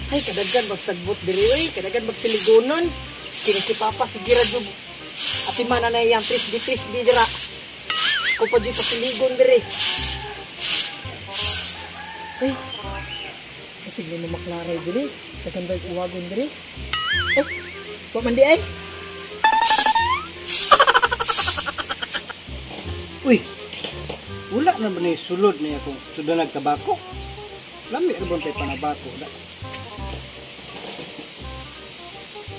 Ay, kadaghan magsagbot diri oy, kadaghan magsiligonon. Kini si Papa sige ra jud. Ati man na yang frisbee dira. Ko pa di pasiligon diri. Ay. Sige mo maklaray diri. Kadaghan uwagon diri. Ay. Wa man di ay. Uy. Wala na ba na sulod niya kung sudah nagtabako? Lami na ba tayo panabako?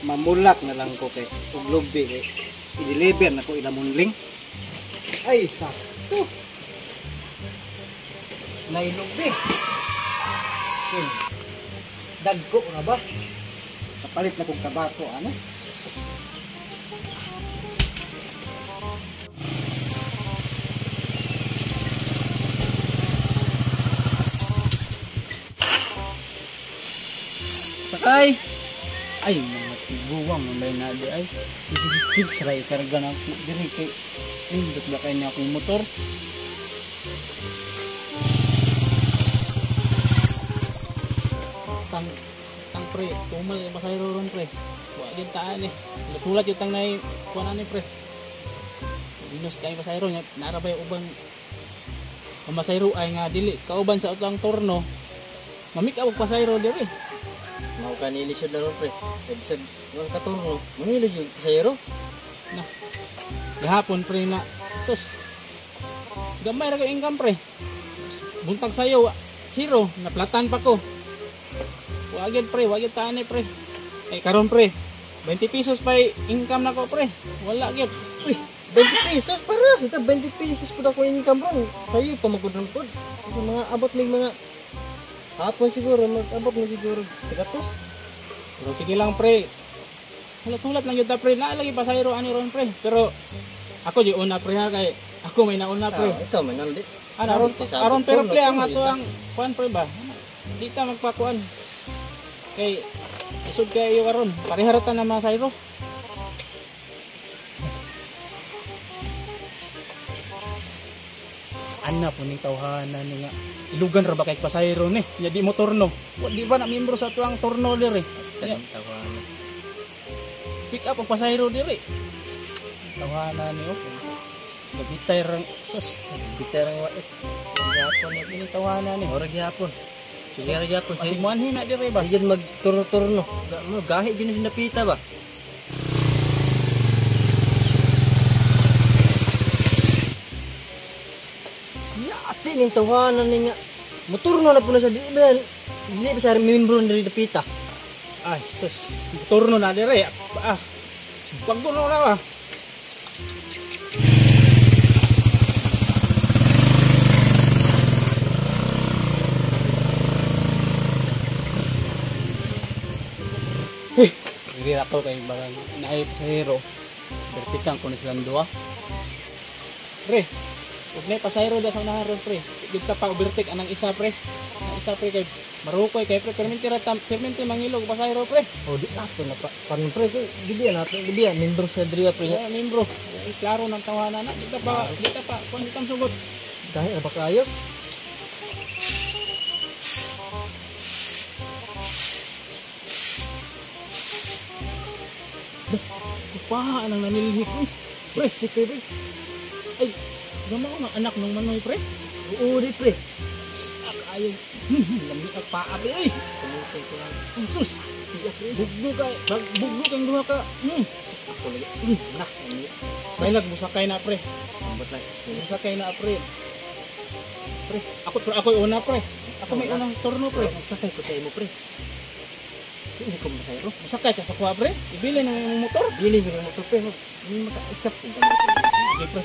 Mamulak na lang ko kay uglobe kay i-deliver na ko ilamunling. Ay, sakto. Nailugbe. Dagko na ba? Kapalit na kong tabako, ano? Sakay! Ay, mga tiguwang may nadi ay. Jig saray karga na ako diri kay nindot ba kay niya akong motor. Tang pre, tumal yung pasayro ron pre. Wala din taan eh. Tulat yung tang na kuha na pre. Minus kayo pasayro niya. Narabay uban. Ang pasayro ay nga dili. Kauban sa utang torno. Mamik ako pasayro diri. Mau kanili siya laro pre. Kaya bisag mga katurno. Mangilo yung pasayro. Na. Gahapon pre na. Sus. Gamay ra ko income pre. Buntag sayo. Zero. Naplatan pa ko. Wagid pre. Wagid taanay pre. Eh karon pre. 20 pesos pa income na ko pre. Wala gyud. Uy, 20 pesos para. Sita 20 pesos po na ko income ron. Sayo pa magudang po. Mga abot may mga hapon siguro, mag-abot na siguro. Sagatos. Pero sige lang pre. Hulat-hulat lang yun ta pre. Naalagi pasayro ani ron pre. Pero ako di una pre ha kay ako may nauna pre. Ikaw may naldi. Aron pero pre ang ato ang kuan pre ba. Di ta magpakuan. Kay isod kayo karon. Pariharatan na mga sayro. Ana po ning tawhanan ni nga ilugan ra ba kay pasayro ni nya di mo turno di ba na miyembro sa tuang turno diri tawhanan pick up ang pasayro diri tawhanan ni gabitay rang sus gabitay rang wait gyapon ni tawhanan ni ora gyapon sige ra gyapon si muanhi na diri ba diyan mag turno mo gahi din sinapita ba. Ning tawanan ni nga motorno na po na sa dili sa membro na dapita. Ay sus turno na dire pagdulo na ba. Diri ako kay barang naay pasahero bertikan ko ni silang duwa pre. Ug may pasayro da sa unahan ron pre. Di ka pa overtake anang isa pre. Ang isa pre kay marukoy kay pre permente mangilog pasayro pre. Oh di ato na pa. Pan pre gibian nato gibian membro sa dria pre. Yeah, membro. Klaro ng tawanan na. Di ka pa kun di kam sugot. Dahil ba kayo? Kupaha nang nanilhi ko. Pre si pre. Ay gama ko ng anak ng manoy pre. Oo di pre. Ayaw. Lambi ang paa pre. Ay. Sus. Bugno kang duha ka. Ako lagi. Nah. May nagmusakay na pre. Ambot lang. Musakay na pre. Pre, ako una pre. Ako may unang turno pre. Musakay ko sa imo pre. Hindi ko masayro. Musakay ka sa kuha pre. Ibili ng motor. Bili ng motor pre. Hindi maka-ikap.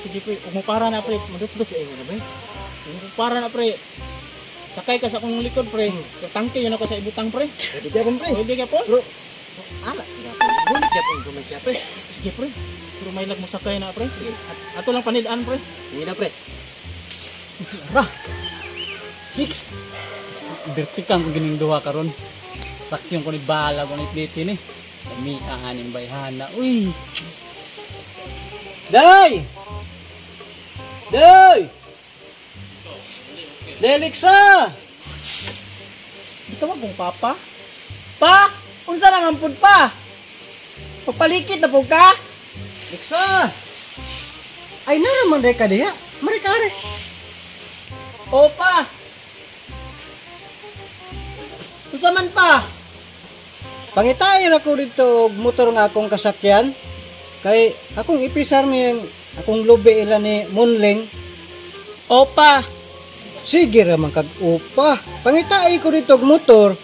Sige pre. Umupara na pre. Madot-dot sa imo na pre. Umupara na pre. Sakay ka sa akong likod pre. Tangke yun ako sa ibutang pre. Pwede ka pre. Pwede ka po. Bro. Ala. Bulit ka po. Gumasya pre. Sige pre. Pero may lag mo sakay na pre. Ato lang panidaan pre. Sige na pre. Ra. 6. Bertikan ko gining duha karon. Sakyon ko ni bala ko ni pliti ni. Kami ahaning bayhana. Uy. Day! Day! Deliksa! Di ka kung papa? Pa, unsa naman pud pa? Pagpalikit na pud ka? Iksa! Ay na naman day ka diya. Mari ka are. O pa. Unsa man pa? Pangitayan ako dito og motor nga akong kasakyan. Kay akong ipisar ni akong lubi ila ni Munling. O pa. Sige raman kag upa. Pangitaay ko dito og motor.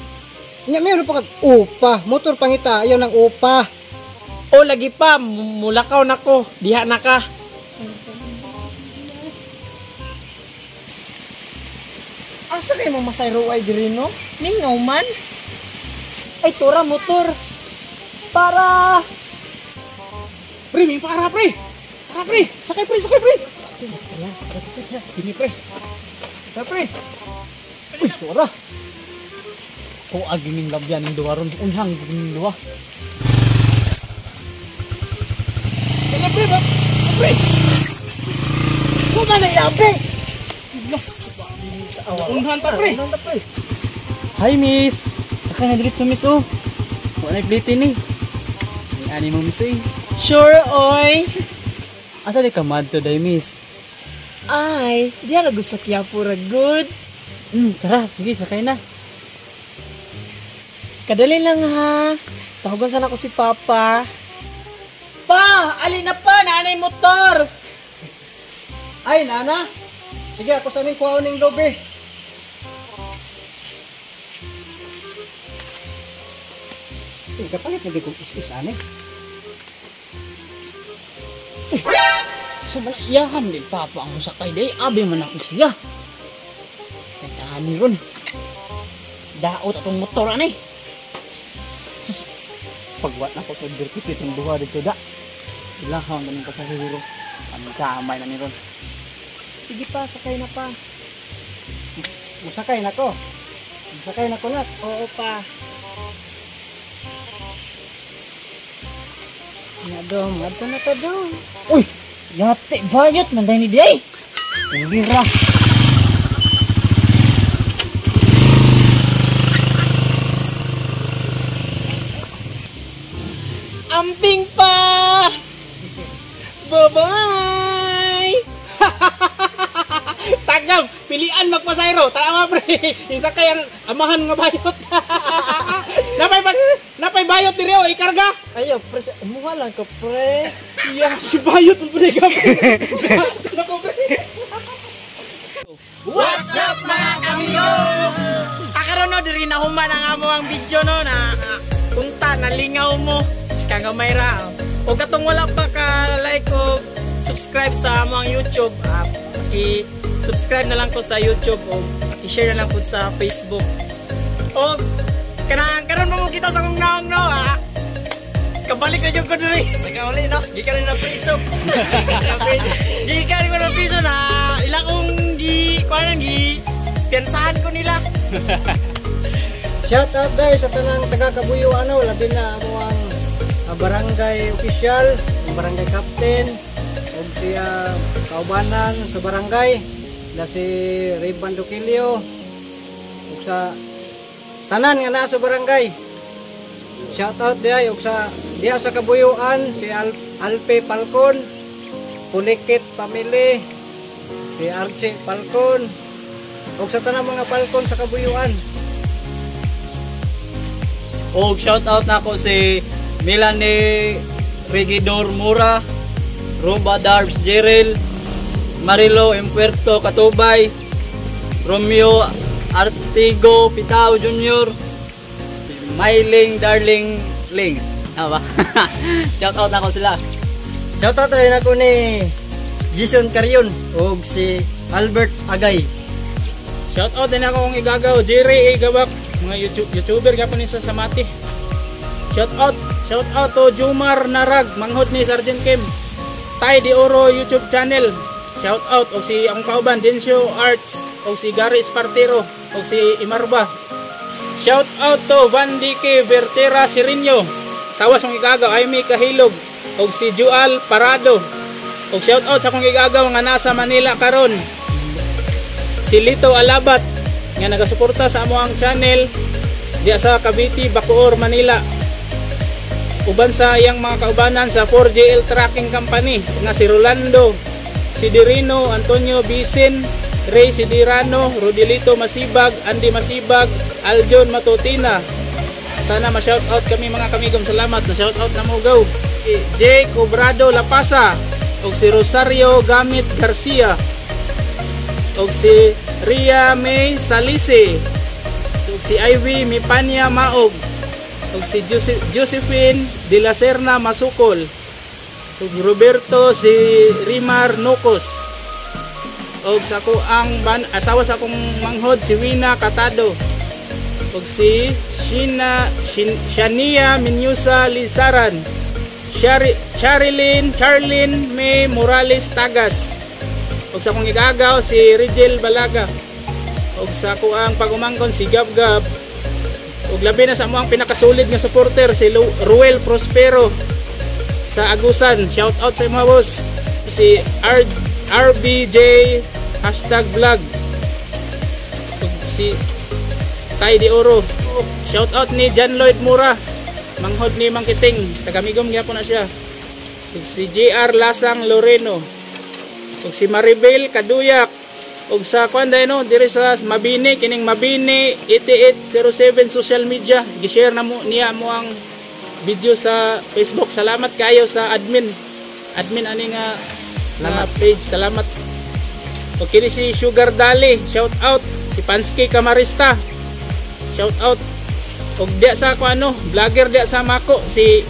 Nya meron pa kag upa. Motor pangitaayo ng upa. O lagi pa, mulakaw nako. Diha na ka. Asa kayo mamasayro ay diri no? Ningaw man. Ay tura motor. Para Pre, may para pre. Tara pre. Sakay pre. Ini pre. Tara pre. Uy, tora. Kung aging labyan ng duwa ron, unhang ng duwa. Kaya pre ba? Pre! Kuma na yabe. Unhan ta pre. Unhan ta pre. Hi miss. Sakay na diretso miss oh. Wala na plate ni. Ani mo miss eh. sure oy. Asa di ka mad to day miss? Ay, diya ra gud sa Quiapo ra good. Tara, sige sakay na. Kadali lang ha. Tawagan sana ko si Papa. Pa, alin na pa, nanay motor. Ay, nana. Sige, ako sa aming kuhaon ng lobe. Uy, kapalit na di kong is-is, ane. So manayahan din papa ang sakay day. Abi man ako siya. Kaya ani ron. Daot atong motor ani. Pagwat na ko to dirkit itong duha dito da. Ilahang ganun pasahero. Ang kamay na ni ron. Sige pa, sakay na pa. Musakay na ko. Musakay na ko na. Oo pa. Madong, ato na ka dong. Uy! Yate bayot man day ni day. Ulira. Amping pa! Bye-bye! Tagam! Pilian magpasayro! Tama pre! Yung sakay ang amahan nga bayot! Napay bayot diri o ikarga! Ayo, pre, umuha lang ka, pre. Iya, si bayot mo pre ka! Nako pre! What's up mga kamyo? Akaroon no, diri na human ang amo ang video no na punta, nalingaw mo. Ska nga mayra. O katong wala pa ka like o subscribe sa amo ang YouTube. I-subscribe na lang ko sa YouTube o i-share na lang po sa Facebook. O karon mo kita sa kong naong no ha. Kabalik na dyan ko diri. Nagkawali na, gikan na priso. Gikan ko na piso na ila kong piyansahan ko nila. Shout out guys sa tanang taga-Kabuyo ano, labi na mo ang barangay official, ang barangay captain, ug siya kaubanan sa barangay, na si Rayban Duquilio, ug sa tanan nga naa sa barangay. Shout out diay ug sa diya sa Kabuyuan si Alpe Falcon, Pulikit family, si Archie Falcon, ug sa tanang mga Falcon sa Kabuyuan. Og shout out na ako si Melanie Regidor Mura, Roba Darbs Jerel, Marilo Empuerto Katubay, Romeo Artigo Pitao Jr., Myling Darling Ling. Tama ba? Shout out na ako sila. Shout out rin ako ni Jason Carion ug si Albert Agay. Shout out din ako kong igagaw, Jerry Igawak, mga YouTuber gapon ni sa Samati. Shout out to Jumar Narag, manghod ni Sergeant Kim. Tay Di Oro YouTube channel. Shout out og si akong kauban Densyo Arts og si Gary Espartero og si Imarba. Shout out to Vandike Vertera Sirinyo. Sawas kong igagaw Aimee Kahilog og si Jual Parado. Og shout out sa akong igagaw nga nasa Manila karon. Si Lito Alabat nga nagasuporta sa amo ang channel. diya sa Cavite, Bacoor, Manila. Uban sa iyang mga kaubanan sa 4JL Trucking Company nga si Rolando Sidirino, Antonio Bisin, Ray Sidirano, Rodilito Masibag, Andy Masibag, Aljon Matutina. Sana ma-shoutout kami mga kamigom. Salamat na shoutout na mo gaw. Si Jay Cobrado Lapasa og si Rosario Gamit Garcia og si Ria May Salise og si Ivy Mipanya Maog og si Josephine De La Serna Masukol og Roberto si Rimar Nocos og sa ko ang asawa sa akong manghod si Wina Catado og si Shania Minyusa Lisaran, Charlene May Morales Tagas og sa akong igagaw si Rigel Balaga og sa ko ang pagumangkon si Gab ug labi na sa mo ang pinakasulid nga supporter si Ruel Prospero sa Agusan. Shout out sa mga boss. Si RBJ #vlog ug si Tay de Oro. Shout out ni John Lloyd Mura, manghod ni Mangkiting, tagamigom gyapon na siya. Ug si JR Lasang Loreno ug si Maribel Kaduyak ug sa kuanday no diri sa Mabini, kining Mabini 8807 social media, gi-share na mo niya mo ang video sa Facebook. Salamat kayo sa admin ani nga page. Salamat. ug kini si Sugar Dali, shout out. Si Pansky Kamarista, shout out. ug dia sa ko vlogger dia sa Mako, si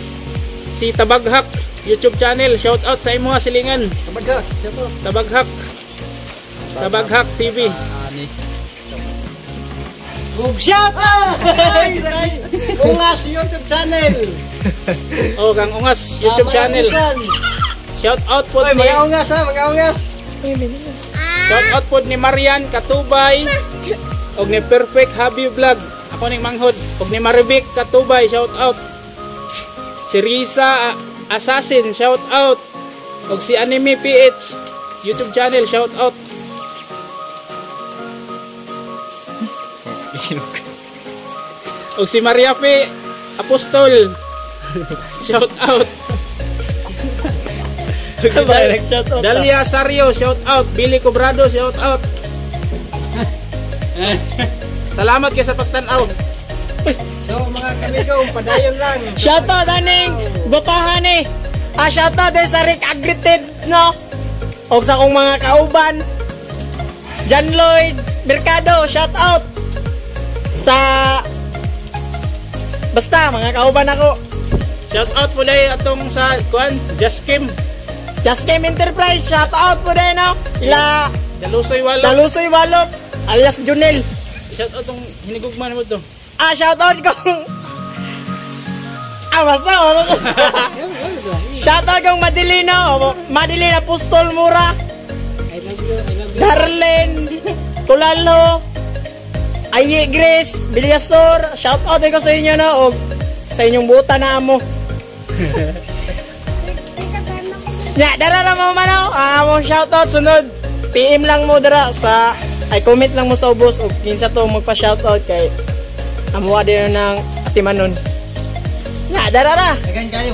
Tabaghak YouTube channel, shout out sa imo silingan. Tabaghak TV. Ug shout out Ungas YouTube channel. Oh, kang Ungas YouTube channel. Shout out po ni mga ungas ha, mga ungas. Shout out po ni Marian Katubay og ni Perfect Happy Vlog. Ako ning manghod og ni Maribik Katubay, shout out. Si Risa Assassin, shout out. Og si Anime PH YouTube channel, shout out. Og si Maria P Apostol, shout out. Dalia Sario, shout out. Billy Cobrado, shout out. Salamat kayo sa pagtanaw. So mga kamigo, padayon lang. Shout out aning bapahan eh. Shout out din sa Rick Agrited no. Og sa kong mga kauban. John Lloyd Mercado, shout out. Sa basta mga kauban ako. Shout out po dahil atong sa Just Kim Enterprise, shout out po dahil no. Ila Dalusoy Walop alias Junel. Shout out tong hinigugman mo to. Shout out kong basta shout out kong Madeline Apostol Mura, I love you. Darlene Tulalo, Aye Grace Bilyasor, shout out ko sa inyo no, og sa inyong buta na amo. Ya, dara na mo manaw, among shout out sunod. PM lang mo dara sa comment lang mo sa ubos og kinsa to magpa-shout out kay amo din ng atimanon. Ya, dara ra. Dagan kayo.